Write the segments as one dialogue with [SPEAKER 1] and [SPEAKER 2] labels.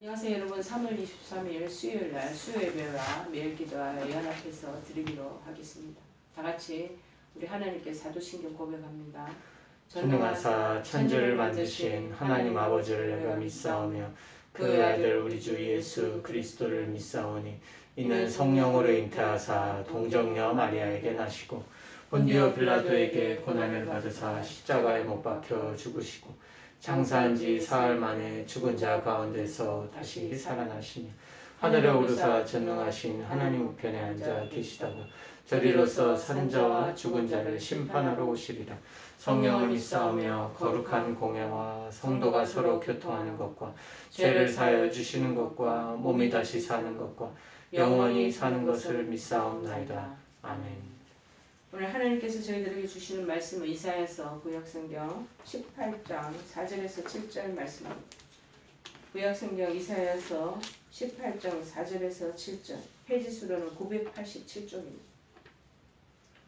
[SPEAKER 1] 안녕하세요 여러분. 3월 23일 수요일날 수요예배와 매일기도와 연합해서 드리기로 하겠습니다. 다같이 우리 하나님께 사도신경 고백합니다.
[SPEAKER 2] 전능하사 천지를 만드신 하나님 아버지를 내가 믿사오며 그 아들 우리 주 예수 그리스도를 믿사오니 이는 성령으로 잉태하사 동정녀 마리아에게 나시고 본디오 빌라도에게 고난을 받으사 십자가에 못 박혀 죽으시고 장사한 지 사흘 만에 죽은 자 가운데서 다시 살아나시니 하늘에 오르사 전능하신 하나님 우편에 앉아 계시다가 저리로서 사는 자와 죽은 자를 심판하러 오시리라. 성령을 믿사오며 거룩한 공예와 성도가 서로 교통하는 것과 죄를 사하여 주시는 것과 몸이 다시 사는 것과 영원히 사는 것을 믿사옵나이다. 아멘.
[SPEAKER 1] 오늘 하나님께서 저희들에게 주시는 말씀은 이사야서 구약성경 18장 4절에서 7절 말씀입니다. 구약성경 이사야서 18장 4절에서 7절, 페이지수로는 987쪽입니다.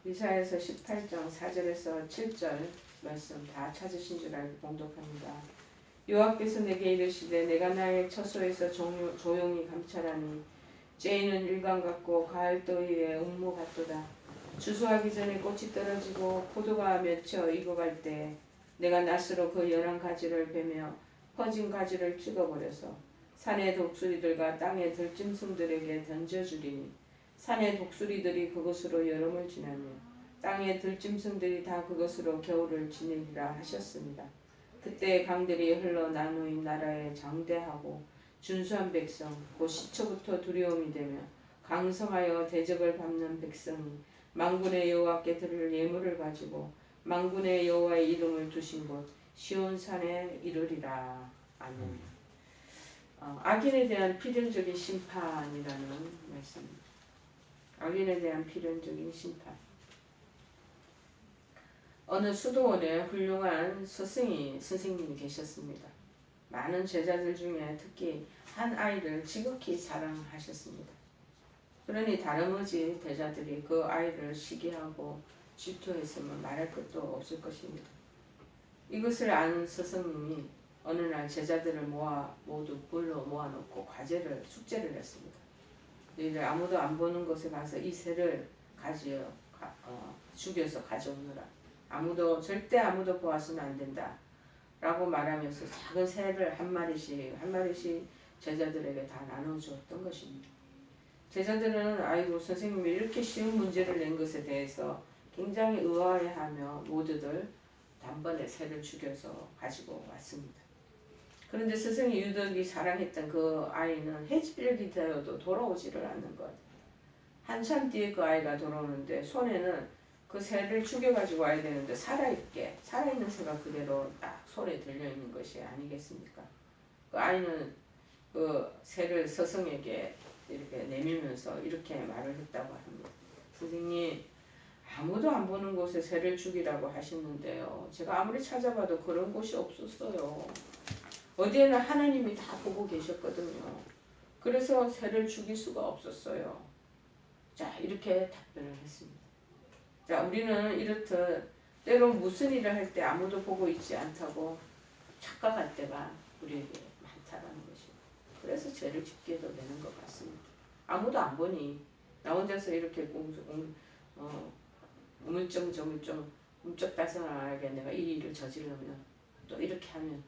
[SPEAKER 1] 이사야서 18장 4절에서 7절 말씀 다 찾으신 줄 알고 봉독합니다. 여호와께서 내게 이르시되 내가 나의 처소에서 조용히 감찰하니 째에는 일광 같고 가을 더위에 음모 같도다. 추수하기 전에 꽃이 떨어지고 포도가 맺혀 익어갈 때 내가 낫으로 그 연한 가지를 베며 퍼진 가지를 찍어버려서 산의 독수리들과 땅의 들짐승들에게 던져주리니 산의 독수리들이 그것으로 여름을 지나며 땅의 들짐승들이 다 그것으로 겨울을 지내리라 하셨습니다. 그때 강들이 흘러 나누인 나라에 장대하고 준수한 백성 곧 시초부터 두려움이 되며 강성하여 대적을 밟는 백성이 만군의 여호와께 드릴 예물을 가지고 만군의 여호와의 이름을 두신 곳 시온산에 이르리라. 아멘. 악인에 대한 필연적인 심판이라는 말씀입니다. 악인에 대한 필연적인 심판. 어느 수도원에 훌륭한 선생님이 계셨습니다. 많은 제자들 중에 특히 한 아이를 지극히 사랑하셨습니다. 그러니 다름없이 대자들이 그 아이를 시기하고 질투했으면 말할 것도 없을 것입니다. 이것을 아는 스승님이 어느 날 제자들을 모두 불러 모아놓고 숙제를 했습니다. 너희들 아무도 안 보는 곳에 가서 이 새를 죽여서 가져오느라. 절대 아무도 보아서는 안 된다. 라고 말하면서 작은 새를 한 마리씩 제자들에게 다 나눠주었던 것입니다. 제자들은 아이고 선생님이 이렇게 쉬운 문제를 낸 것에 대해서 굉장히 의아해하며 모두들 단번에 새를 죽여서 가지고 왔습니다. 그런데 스승이 유독이 사랑했던 그 아이는 해질녘이 되어도 돌아오지를 않는 것. 한참 뒤에 그 아이가 돌아오는데 손에는 그 새를 죽여가지고 와야 되는데 살아있는 새가 그대로 딱 손에 들려있는 것이 아니겠습니까? 그 아이는 그 새를 스승에게 이렇게 내밀면서 이렇게 말을 했다고 합니다. 선생님, 아무도 안 보는 곳에 새를 죽이라고 하셨는데요. 제가 아무리 찾아봐도 그런 곳이 없었어요. 어디에는 하나님이 다 보고 계셨거든요. 그래서 새를 죽일 수가 없었어요. 자, 이렇게 답변을 했습니다. 자, 우리는 이렇듯 때로 무슨 일을 할 때 아무도 보고 있지 않다고 착각할 때가 우리에게 많다라는 것입니다. 그래서 죄를 짓게도 되는 것 같습니다. 아무도 안 보니 나 혼자서 이렇게 움쩍달싹하게 내가 이 일을 저지르면 또 이렇게 하면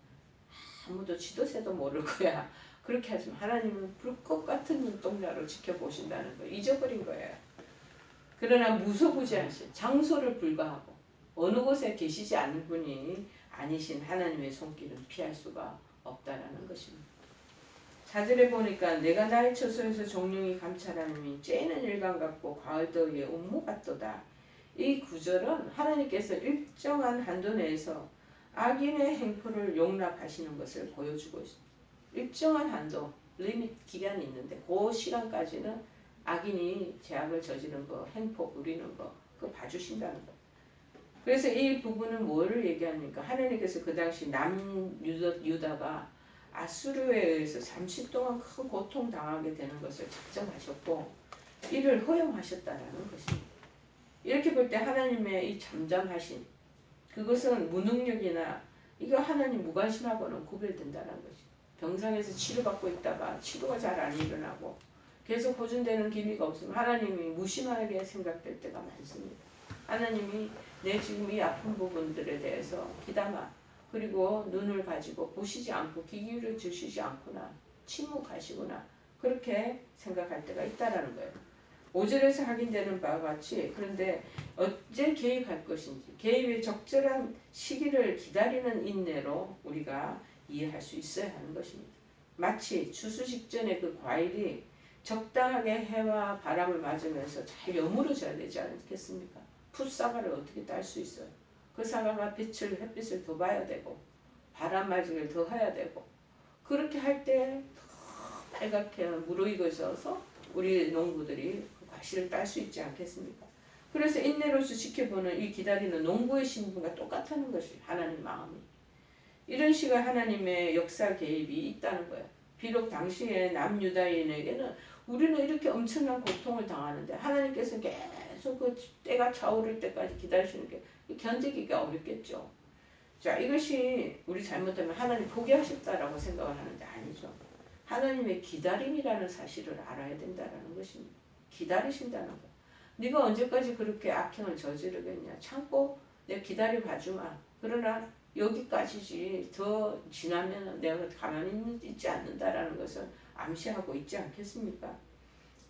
[SPEAKER 1] 아무도 지도 새도 모를 거야. 그렇게 하지만 하나님은 불꽃 같은 눈동자로 지켜보신다는 걸 잊어버린 거예요. 그러나 무소부지하신 장소를 불가하고 어느 곳에 계시지 않는 분이 아니신 하나님의 손길은 피할 수가 없다라는 것입니다. 4절에 보니까 내가 나의 처소에서 종룡이 감찰하느니 째는 일광 같고 가을 더위에 음모 같도다. 이 구절은 하나님께서 일정한 한도 내에서 악인의 행포를 용납하시는 것을 보여주고 있습니다. 일정한 한도, 리밋 기간이 있는데 그 시간까지는 악인이 죄악을 저지른 거, 행포 부리는 거, 그거 봐주신다는 거. 그래서 이 부분은 뭐를 얘기합니까? 하나님께서 그 당시 남유다가 아수르에 의해서 잠시 동안 큰 고통 당하게 되는 것을 작정하셨고 이를 허용하셨다라는 것입니다. 이렇게 볼 때 하나님의 이 잠잠하신 그것은 무능력이나 이거 하나님 무관심하고는 구별된다는 것입니다. 병상에서 치료받고 있다가 치료가 잘 안 일어나고 계속 호전되는 기미가 없으면 하나님이 무심하게 생각될 때가 많습니다. 하나님이 내 지금 이 아픈 부분들에 대해서 귀담아 그리고 눈을 가지고 보시지 않고 귀 기울여 주시지 않구나, 침묵하시구나, 그렇게 생각할 때가 있다라는 거예요. 5절에서 확인되는 바와 같이 그런데 언제 개입할 것인지 개입의 적절한 시기를 기다리는 인내로 우리가 이해할 수 있어야 하는 것입니다. 마치 추수 직전에 그 과일이 적당하게 해와 바람을 맞으면서 잘 여물어져야 되지 않겠습니까? 풋사과를 어떻게 딸 수 있어요? 그 사과가 햇빛을 더 봐야 되고 바람 맞이를 더 해야 되고 그렇게 할 때 더 빨갛게 무르익어져서 우리 농부들이 그 과실을 딸 수 있지 않겠습니까? 그래서 인내로서 지켜보는 이 기다리는 농부의 신분과 똑같다는 것이 하나님 마음이. 이런 식의 하나님의 역사 개입이 있다는 거예요. 비록 당시에 남유다인에게는 우리는 이렇게 엄청난 고통을 당하는데 하나님께서 계속 그 때가 차오를 때까지 기다리시는 게 견디기가 어렵겠죠. 자, 이것이 우리 잘못하면 하나님 포기하셨다라고 생각을 하는데 아니죠. 하나님의 기다림이라는 사실을 알아야 된다는 것입니다. 기다리신다는 거. 네가 언제까지 그렇게 악행을 저지르겠냐. 참고 내가 기다려 봐주마. 그러나 여기까지지 더 지나면 내가 가만히 있지 않는다라는 것을 암시하고 있지 않겠습니까?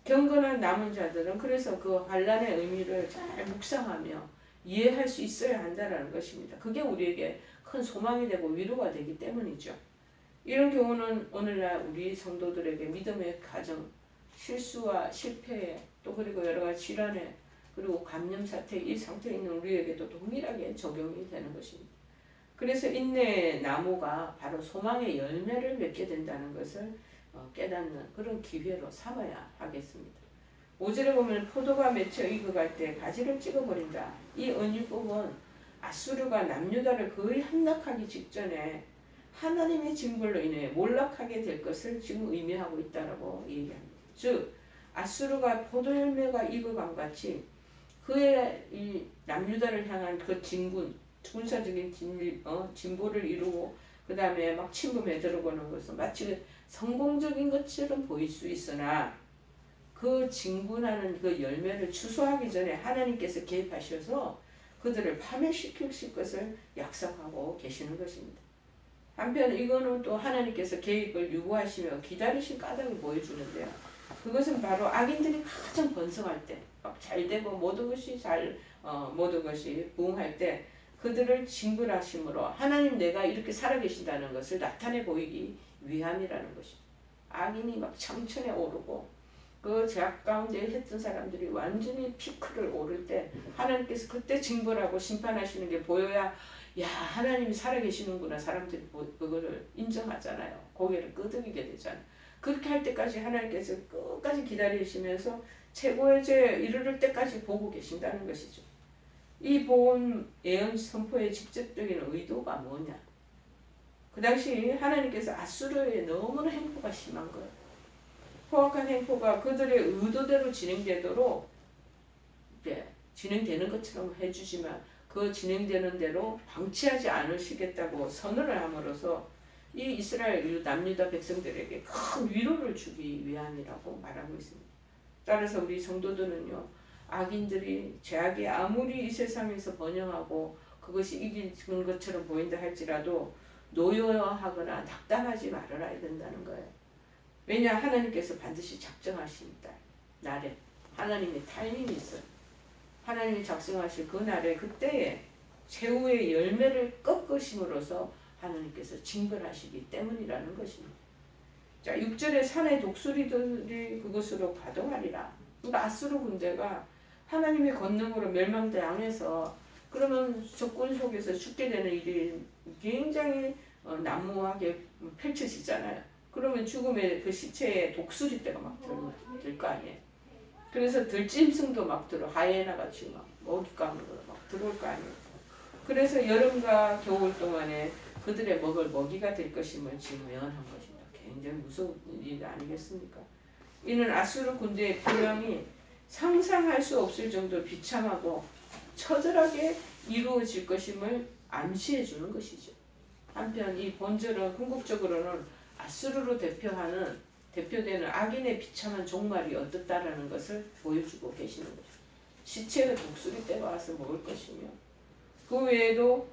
[SPEAKER 1] 경건한 남은 자들은 그래서 그 환난의 의미를 잘 묵상하며 이해할 수 있어야 한다는 것입니다. 그게 우리에게 큰 소망이 되고 위로가 되기 때문이죠. 이런 경우는 오늘날 우리 성도들에게 믿음의 가정, 실수와 실패에 또 그리고 여러 가지 질환에 그리고 감염 사태 이 상태에 있는 우리에게도 동일하게 적용이 되는 것입니다. 그래서 인내의 나무가 바로 소망의 열매를 맺게 된다는 것을 깨닫는 그런 기회로 삼아야 하겠습니다. 5절에 보면 포도가 맺혀 익어갈 때 가지를 찍어버린다. 이 언유법은 아수르가 남유다를 거의 함락하기 직전에 하나님의 징벌로 인해 몰락하게 될 것을 지금 의미하고 있다고 얘기합니다. 즉 아수르가 포도 열매가 익어감 같이 그의 이 남유다를 향한 그 진군, 군사적인 진보를 이루고 그 다음에 막 침범에 들어가는 것은 마치 성공적인 것처럼 보일 수 있으나 그 진군하는 그 열매를 추수하기 전에 하나님께서 개입하셔서 그들을 파멸시키실 것을 약속하고 계시는 것입니다. 한편 이거는 또 하나님께서 개입을 요구하시며 기다리신 까닭을 보여주는데요. 그것은 바로 악인들이 가장 번성할 때, 막 잘되고 모든 것이 부흥할 때 그들을 징벌하심으로 하나님 내가 이렇게 살아계신다는 것을 나타내 보이기 위함이라는 것입니다. 악인이 막 창천에 오르고 그 제약 가운데 했던 사람들이 완전히 피크를 오를 때 하나님께서 그때 징벌하고 심판하시는 게 보여야 야 하나님이 살아계시는구나 사람들이 그거를 인정하잖아요. 고개를 끄덕이게 되잖아요. 그렇게 할 때까지 하나님께서 끝까지 기다리시면서 최고의 죄에 이르를 때까지 보고 계신다는 것이죠. 이 보험 예언 선포의 직접적인 의도가 뭐냐? 그 당시 하나님께서 아수르의 너무나 행포가 심한 거예요. 포악한 행포가 그들의 의도대로 진행되도록 진행되는 것처럼 해주지만 그 진행되는 대로 방치하지 않으시겠다고 선언을 함으로써 이 이스라엘 남유다 백성들에게 큰 위로를 주기 위함이라고 말하고 있습니다. 따라서 우리 성도들은요. 악인들이 죄악이 아무리 이 세상에서 번영하고 그것이 이기는 것처럼 보인다 할지라도 노여하거나 낙담하지 말아야 된다는 거예요. 왜냐 하나님께서 반드시 작정하십니다. 날에 하나님의 타이밍이 있어요. 하나님이 작정하실 그 날에 그때에 최후의 열매를 꺾으심으로써 하나님께서 징벌하시기 때문이라는 것입니다. 자 6절에 산의 독수리들이 그것으로 가동하리라. 그러니까 아수르 군대가 하나님의 권능으로 멸망당해서 그러면 적군 속에서 죽게 되는 일이 굉장히 난무하게 펼쳐지잖아요. 그러면 죽음의 그 시체에 독수리떼가 막 들 거 아니에요. 그래서 들짐승도 막 들어 하이에나 같이 막 먹잇감으로 막 들어올 거 아니에요. 그래서 여름과 겨울 동안에 그들의 먹을 먹이가 될 것임을 지금 예언한 것입니다. 굉장히 무서운 일 아니겠습니까? 이는 아수르 군대의 분량이 상상할 수 없을 정도로 비참하고 처절하게 이루어질 것임을 암시해 주는 것이죠. 한편 이 본절은 궁극적으로는 아수르로 대표되는 악인의 비참한 종말이 어떻다라는 것을 보여주고 계시는 거죠. 시체를 독수리 떼가 와서 먹을 것이며 그 외에도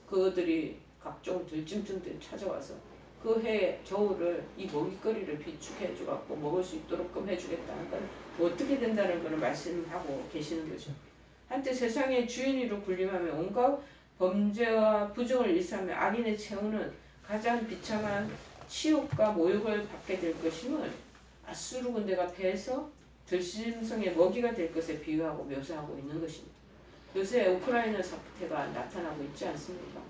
[SPEAKER 1] 그들이 각종 들짐승들이 찾아와서 그 해 겨울을 이 먹이거리를 비축해 주갖고 먹을 수 있도록 해주겠다는 건 어떻게 된다는 것을 말씀하고 계시는 거죠. 한때 세상의 주인으로 군림하며 온갖 범죄와 부정을 일삼며 악인의 채우는 가장 비참한 치욕과 모욕을 받게 될 것임을 아수르 군대가 패해서 들짐승의 먹이가 될 것에 비유하고 묘사하고 있는 것입니다. 요새 우크라이나 사태가 나타나고 있지 않습니까?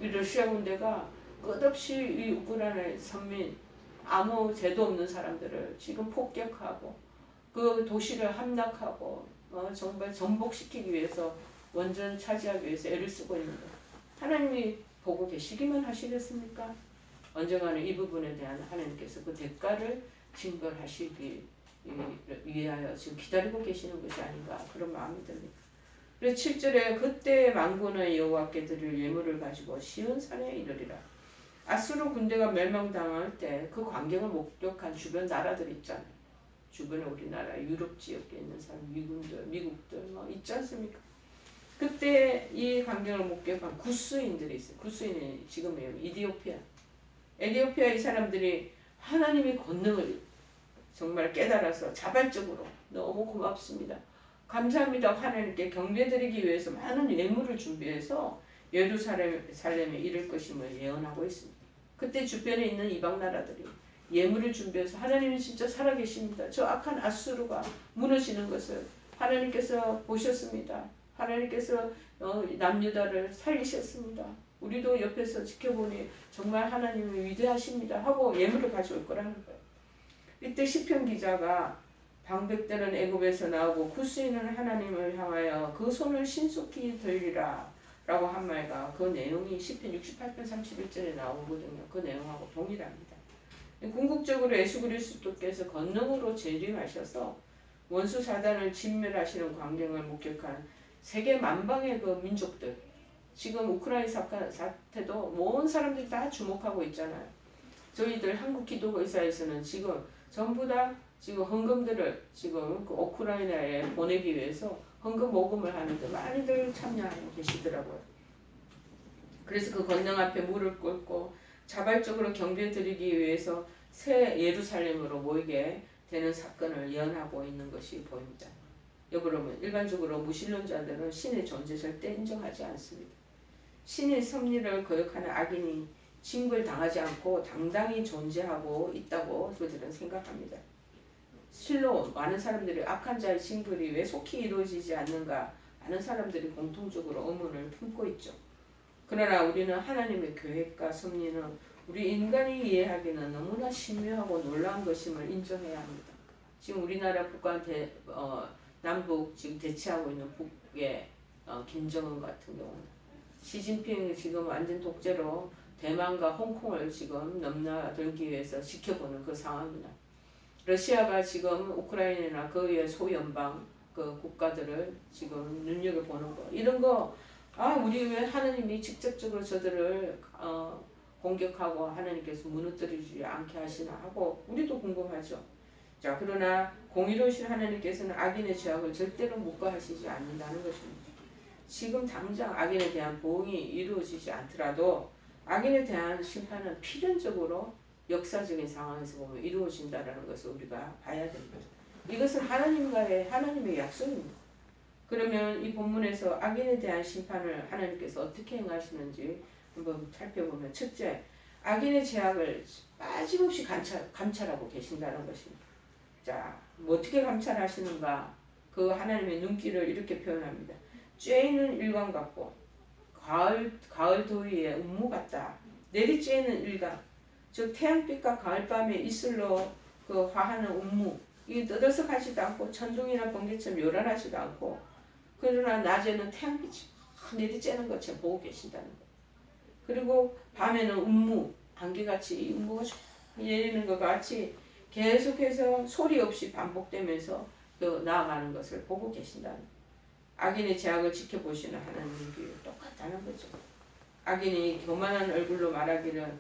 [SPEAKER 1] 이 러시아 군대가 끝없이 이 우크라이나 선민 아무 죄도 없는 사람들을 지금 폭격하고 그 도시를 함락하고 정말 전복시키기 위해서 원전 차지하기 위해서 애를 쓰고 있는 것. 하나님이 보고 계시기만 하시겠습니까? 언젠가는 이 부분에 대한 하나님께서 그 대가를 징벌하시기 위하여 지금 기다리고 계시는 것이 아닌가 그런 마음이 듭니다. 그래서 7절에 그때 만군의 여호와께 드릴 예물을 가지고 시온산에 이르리라. 아수르 군대가 멸망당할 때 그 광경을 목격한 주변 나라들 있잖아요. 주변에 우리나라 유럽 지역에 있는 사람, 미국들 있지 않습니까? 그때 이 광경을 목격한 구스인들이 있어요. 구스인이 지금의 에티오피아 이 사람들이 하나님의 권능을 정말 깨달아서 자발적으로 너무 고맙습니다. 감사합니다. 하나님께 경배드리기 위해서 많은 예물을 준비해서 예루살렘에 이를 것임을 예언하고 있습니다. 그때 주변에 있는 이방 나라들이 예물을 준비해서 하나님이 진짜 살아계십니다. 저 악한 아수르가 무너지는 것을 하나님께서 보셨습니다. 하나님께서 남유다를 살리셨습니다. 우리도 옆에서 지켜보니 정말 하나님이 위대하십니다 하고 예물을 가져올 거라는 거예요. 이때 시편 기자가 방백들은 애굽에서 나오고 구스인은 하나님을 향하여 그 손을 신속히 들리라 라고 한 말과 그 내용이 시편 68편 31절에 나오거든요. 그 내용하고 동일합니다. 궁극적으로 예수 그리스도께서 권능으로 재림하셔서 원수 사단을 진멸하시는 광경을 목격한 세계 만방의 그 민족들, 지금 우크라이나 사태도 모든 사람들이 다 주목하고 있잖아요. 저희들 한국 기독의사에서는 지금 전부 다 지금 헌금들을 지금 그 우크라이나에 보내기 위해서 헌금 모금을 하는데 많이들 참여하고 계시더라고요. 그래서 그 권능 앞에 무릎 꿇고 자발적으로 경배 드리기 위해서 새 예루살렘으로 모이게 되는 사건을 예언하고 있는 것이 보입니다. 여러분, 일반적으로 무신론자들은 신의 존재 절대 인정하지 않습니다. 신의 섭리를 거역하는 악인이 징벌당하지 않고 당당히 존재하고 있다고 그들은 생각합니다. 실로 많은 사람들이 악한 자의 징벌이 왜 속히 이루어지지 않는가 많은 사람들이 공통적으로 의문을 품고 있죠. 그러나 우리는 하나님의 계획과 섭리는 우리 인간이 이해하기는 너무나 신묘하고 놀라운 것임을 인정해야 합니다. 지금 우리나라 북한 남북 지금 대치하고 있는 북의 김정은 같은 경우는 시진핑이 지금 완전 독재로 대만과 홍콩을 지금 넘나들기 위해서 지켜보는 그 상황이나 러시아가 지금 우크라이나나 그 외 소연방 그 국가들을 지금 눈여겨보는 거 이런 거 우리 왜 하나님이 직접적으로 저들을 공격하고 하나님께서 무너뜨리지 않게 하시나 하고 우리도 궁금하죠. 자, 그러나 공의로우신 하나님께서는 악인의 죄악을 절대로 묵과하시지 않는다는 것입니다. 지금 당장 악인에 대한 보응이 이루어지지 않더라도 악인에 대한 심판은 필연적으로 역사적인 상황에서 보면 이루어진다는 것을 우리가 봐야 됩니다. 이것은 하나님의 약속입니다. 그러면 이 본문에서 악인에 대한 심판을 하나님께서 어떻게 행하시는지 한번 살펴보면 첫째, 악인의 죄악을 빠짐없이 감찰하고 계신다는 것입니다. 자, 어떻게 감찰하시는가? 그 하나님의 눈길을 이렇게 표현합니다. 쬐는 일광 같고 가을 더위에 운무 같다. 내리쬐는 일광, 즉 태양빛과 가을밤에 이슬로 그 화하는 운무, 이게 떠들썩하지도 않고 천둥이나 번개처럼 요란하지도 않고 그러나 낮에는 태양빛이 내리쬐는 것처럼 보고 계신다는 거예요. 그리고 밤에는 운무, 안개같이 이 운무가 쫙 내리는 것 같이 계속해서 소리 없이 반복되면서 나아가는 것을 보고 계신다는 거예요. 악인의 죄악을 지켜보시는 하나님이 똑같다는 거죠. 악인이 교만한 얼굴로 말하기를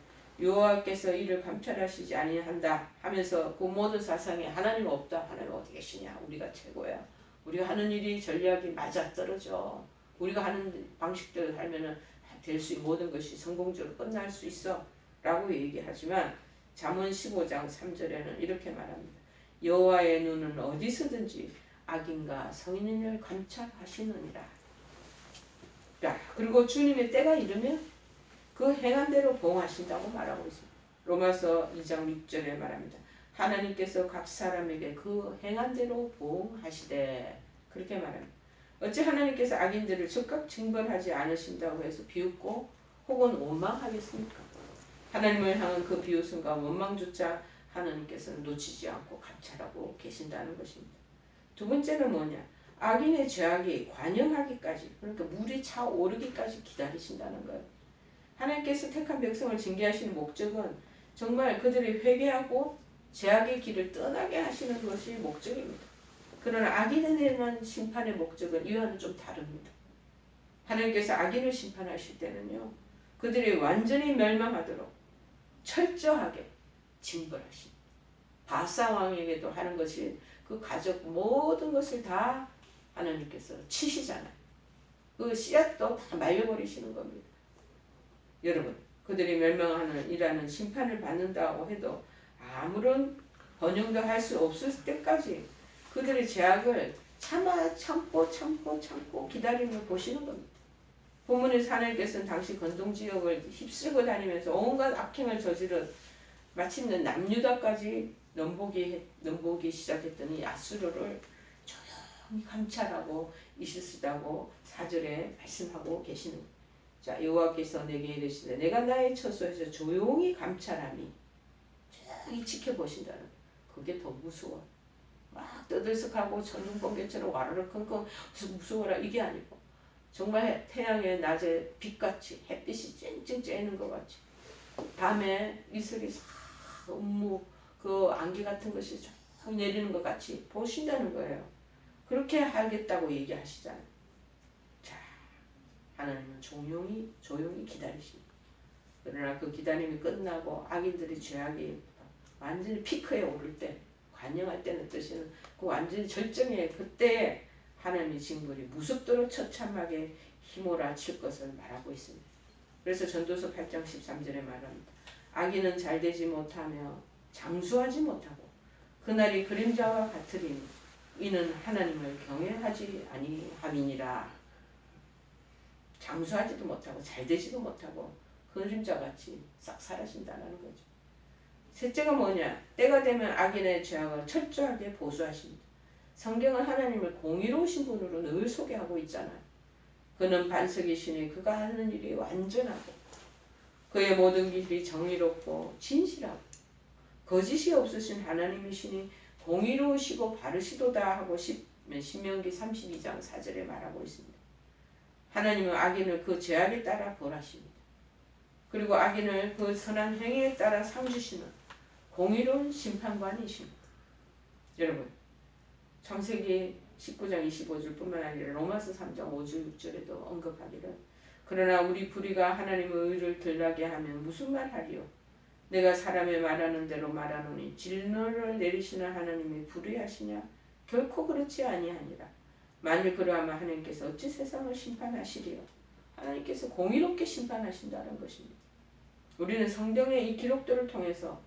[SPEAKER 1] 여호와께서 이를 감찰하시지 아니한다 하면서 그 모든 사상에 하나님 없다. 하나님 어디 계시냐? 우리가 최고야. 우리가 하는 일이 전략이 맞아떨어져. 우리가 하는 방식대로 살면은 될 수 있는 모든 것이 성공적으로 끝날 수 있어 라고 얘기하지만 잠언 15장 3절에는 이렇게 말합니다. 여호와의 눈은 어디서든지 악인과 성인의 일을 감찰하시느니라. 자, 그리고 주님의 때가 이르면 그 행한 대로 보응하신다고 말하고 있습니다. 로마서 2장 6절에 말합니다. 하나님께서 각 사람에게 그 행한 대로 보응하시되 그렇게 말합니다. 어찌 하나님께서 악인들을 즉각 징벌하지 않으신다고 해서 비웃고 혹은 원망하겠습니까? 하나님을 향한 그 비웃음과 원망조차 하나님께서는 놓치지 않고 감찰하고 계신다는 것입니다. 두 번째는 뭐냐? 악인의 죄악이 관영하기까지, 그러니까 물이 차오르기까지 기다리신다는 거예요. 하나님께서 택한 백성을 징계하시는 목적은 정말 그들이 회개하고 죄악의 길을 떠나게 하시는 것이 목적입니다. 그러나 악인에 대한 심판의 목적은 이와는 좀 다릅니다. 하나님께서 악인을 심판하실 때는요, 그들이 완전히 멸망하도록 철저하게 징벌하십니다. 바사 왕에게도 하는 것이 그 가족 모든 것을 다 하나님께서 치시잖아요. 그 씨앗도 다 말려버리시는 겁니다. 여러분, 그들이 멸망하는 이라는 심판을 받는다고 해도 아무런 번영도 할 수 없을 때까지 그들의 죄악을 참고 기다림을 보시는 겁니다. 본문에서 하나님께서는 당시 건동지역을 휩쓸고 다니면서 온갖 악행을 저지른 마침내 남유다까지 넘보기 시작했더니 아수르를 조용히 감찰하고 있을 수다고 4절에 말씀하고 계시는 거예요. 자, 여호와께서 내게 이르시되 내가 나의 처소에서 조용히 감찰하니 조용히 지켜보신다는 거예요. 그게 더 무서워. 막 떠들썩하고 천둥번개처럼 와르르 컹컹 무서워라 이게 아니고 정말 태양의 낮에 빛같이 햇빛이 쨍쨍 쬐는 것 같이 밤에 이슬이 싹 그 안개 같은 것이 쫙 내리는 것 같이 보신다는 거예요. 그렇게 하겠다고 얘기하시잖아요. 자, 하나님은 조용히 기다리십니다. 그러나 그 기다림이 끝나고 악인들의 죄악이 완전히 피크에 오를 때, 관영할 때는 뜻이는 그 완전히 절정에 그때 하나님의 징벌이 무섭도록 처참하게 휘몰아칠 것을 말하고 있습니다. 그래서 전도서 8장 13절에 말합니다. 악인은 잘되지 못하며 장수하지 못하고 그날이 그림자와 같으리니 이는 하나님을 경외하지 아니함이니라. 장수하지도 못하고 잘되지도 못하고 그림자같이 싹 사라진다는 거죠. 셋째가 뭐냐? 때가 되면 악인의 죄악을 철저하게 보수하십니다. 성경은 하나님을 공의로우신 분으로 늘 소개하고 있잖아요. 그는 반석이시니 그가 하는 일이 완전하고 그의 모든 길이 정의롭고 진실하고 거짓이 없으신 하나님이시니 공의로우시고 바르시도다 하고 신명기 32장 4절에 말하고 있습니다. 하나님은 악인을 그 죄악에 따라 벌하십니다. 그리고 악인을 그 선한 행위에 따라 상 주시는 공의로운 심판관이십니다. 여러분, 창세기 19장 25절 뿐만 아니라 로마서 3장 5절 6절에도 언급하기를 그러나 우리 불의가 하나님의 의를 드러나게 하면 무슨 말 하리요? 내가 사람의 말하는 대로 말하노니 진노를 내리시는 하나님이 불의하시냐? 결코 그렇지 아니하니라. 만일 그러하면 하나님께서 어찌 세상을 심판하시리요? 하나님께서 공의롭게 심판하신다는 것입니다. 우리는 성경의 이 기록들을 통해서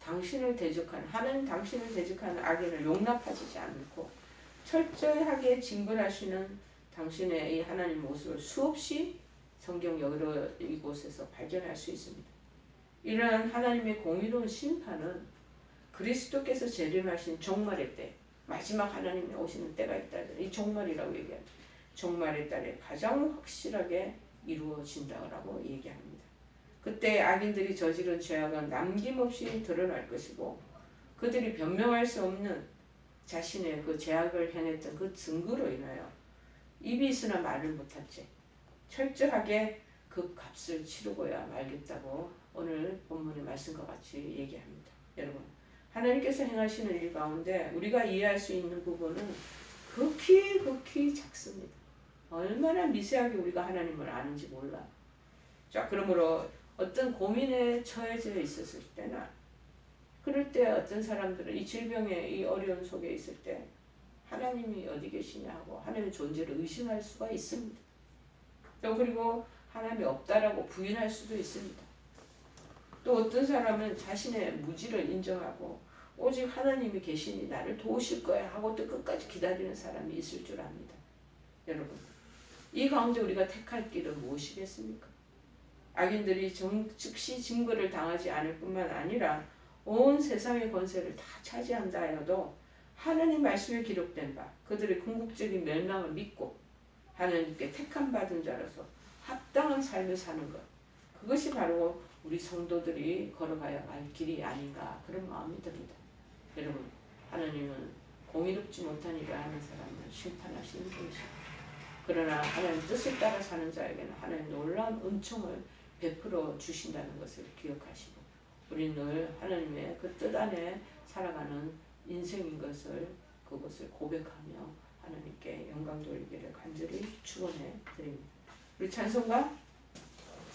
[SPEAKER 1] 하나님 당신을 대적하는 악인을 용납하지 않고 철저하게 징벌하시는 당신의 이 하나님 모습을 수없이 성경 여러 이곳에서 발견할 수 있습니다. 이러한 하나님의 공의로운 심판은 그리스도께서 재림하신 종말의 때, 마지막 하나님이 오시는 때가 있다. 이 종말이라고 얘기합니다. 종말의 때에 가장 확실하게 이루어진다고 얘기합니다. 그때 악인들이 저지른 죄악은 남김없이 드러날 것이고 그들이 변명할 수 없는 자신의 그 죄악을 행했던 그 증거로 인하여 입이 있으나 말을 못한 채 철저하게 그 값을 치르고야 말겠다고 오늘 본문의 말씀과 같이 얘기합니다. 여러분, 하나님께서 행하시는 일 가운데 우리가 이해할 수 있는 부분은 극히 작습니다. 얼마나 미세하게 우리가 하나님을 아는지 몰라. 자, 그러므로 어떤 고민에 처해져 있었을 때나 그럴 때 어떤 사람들은 이 질병의 이 어려움 속에 있을 때 하나님이 어디 계시냐 하고 하나님의 존재를 의심할 수가 있습니다. 또 그리고 하나님이 없다라고 부인할 수도 있습니다. 또 어떤 사람은 자신의 무지를 인정하고 오직 하나님이 계시니 나를 도우실 거야 하고 또 끝까지 기다리는 사람이 있을 줄 압니다. 여러분, 이 가운데 우리가 택할 길은 무엇이겠습니까? 악인들이 즉시 징벌을 당하지 않을 뿐만 아니라 온 세상의 권세를 다 차지한다 하여도 하나님 말씀에 기록된 바 그들의 궁극적인 멸망을 믿고 하나님께 택함 받은 자로서 합당한 삶을 사는 것, 그것이 바로 우리 성도들이 걸어가야 할 길이 아닌가 그런 마음이 듭니다. 여러분, 하나님은 공의롭지 못한 일을 하는 사람을 심판하시는 분이십니다. 그러나 하나님 뜻을 따라 사는 자에게는 하나님 놀라운 은총을 베풀어 주신다는 것을 기억하시고 우리는 늘 하나님의 그 뜻 안에 살아가는 인생인 것을 그것을 고백하며 하나님께 영광 돌리기를 간절히 축원해 드립니다. 우리 찬송가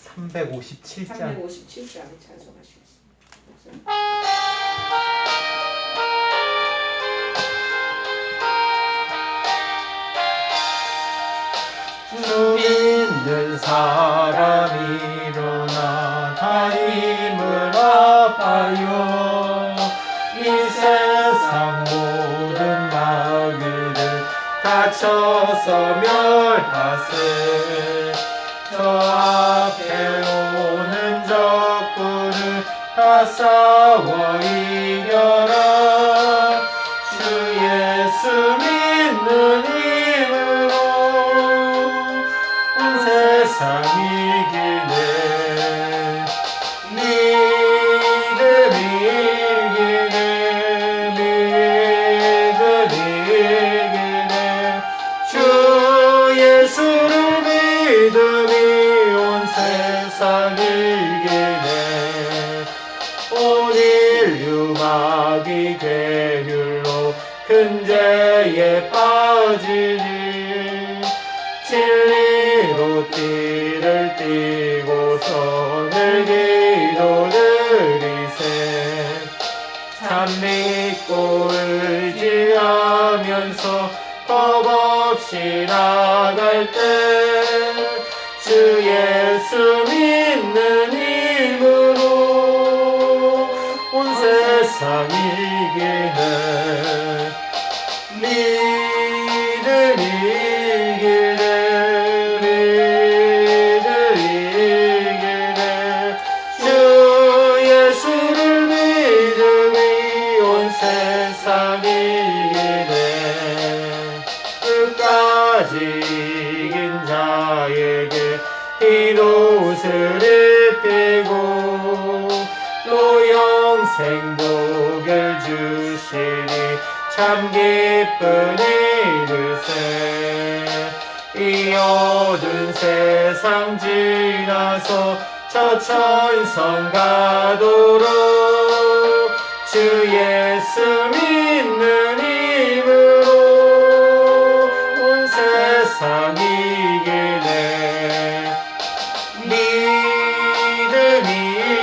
[SPEAKER 2] 357장
[SPEAKER 1] 357장 찬송하시겠습니다.
[SPEAKER 2] 주 믿는 사람 일어나 다 힘을 아파요. 이 세상 모든 마귀를 다쳐서 멸하세. 저 앞에 오는 적군을 다 싸워 이겨라. 주 예수 믿는 힘으로 온 세상 이기네. 믿음이 이기네. 믿음이 이기네. 주 예수를 믿음이 온 세상 이기네. 온 인류 마귀 괴율로 큰 죄에 빠지니 진리로 띠를 띠고 손을 기도드리세. 참 믿고 의지하면서 겁없이 나갈 때 주 예수 믿는 힘으로 온 세상 이기네. 믿음이 이기네. 믿음이 이기네. 주 예수를 믿음이 온 세상 이기네. 끝까지 이긴 자에게 흰 옷을 입히고 또 영생 복을 주시니 참 기쁜 일일세. 이 어두운 세상 지나서 저 천성 가도록 주 예수 믿는 힘으로 온 세상 이기네. 믿음이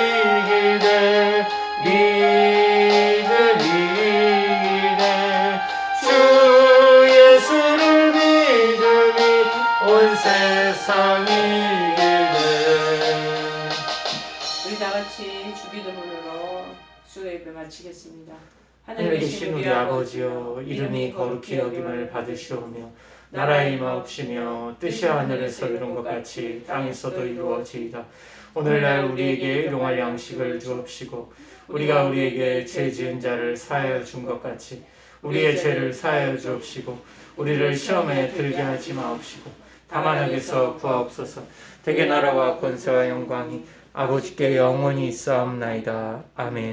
[SPEAKER 2] 이기네. 믿음이 이기네. 주 예수를 믿음이 온 세상 이기네.
[SPEAKER 1] 우리 다 같이 주기도문으로 수요 예배 마치겠습니다.
[SPEAKER 2] 하늘에 계신 우리 아버지여, 이름이 거룩히 여김을 받으시오며 나라의 임하옵시며 뜻이 하늘에서 이룬 것 같이 땅에서도 이루어지이다. 오늘날 우리에게 일용할 양식을 주옵시고 우리가 우리에게 죄 지은 자를 사하여 준 것 같이 우리의 죄를 사하여 주옵시고 우리를 시험에 들게 하지 마옵시고 다만 악에서 구하옵소서. 대개 나라와 권세와 영광이 아버지께 영원히 있사옵나이다. 아멘.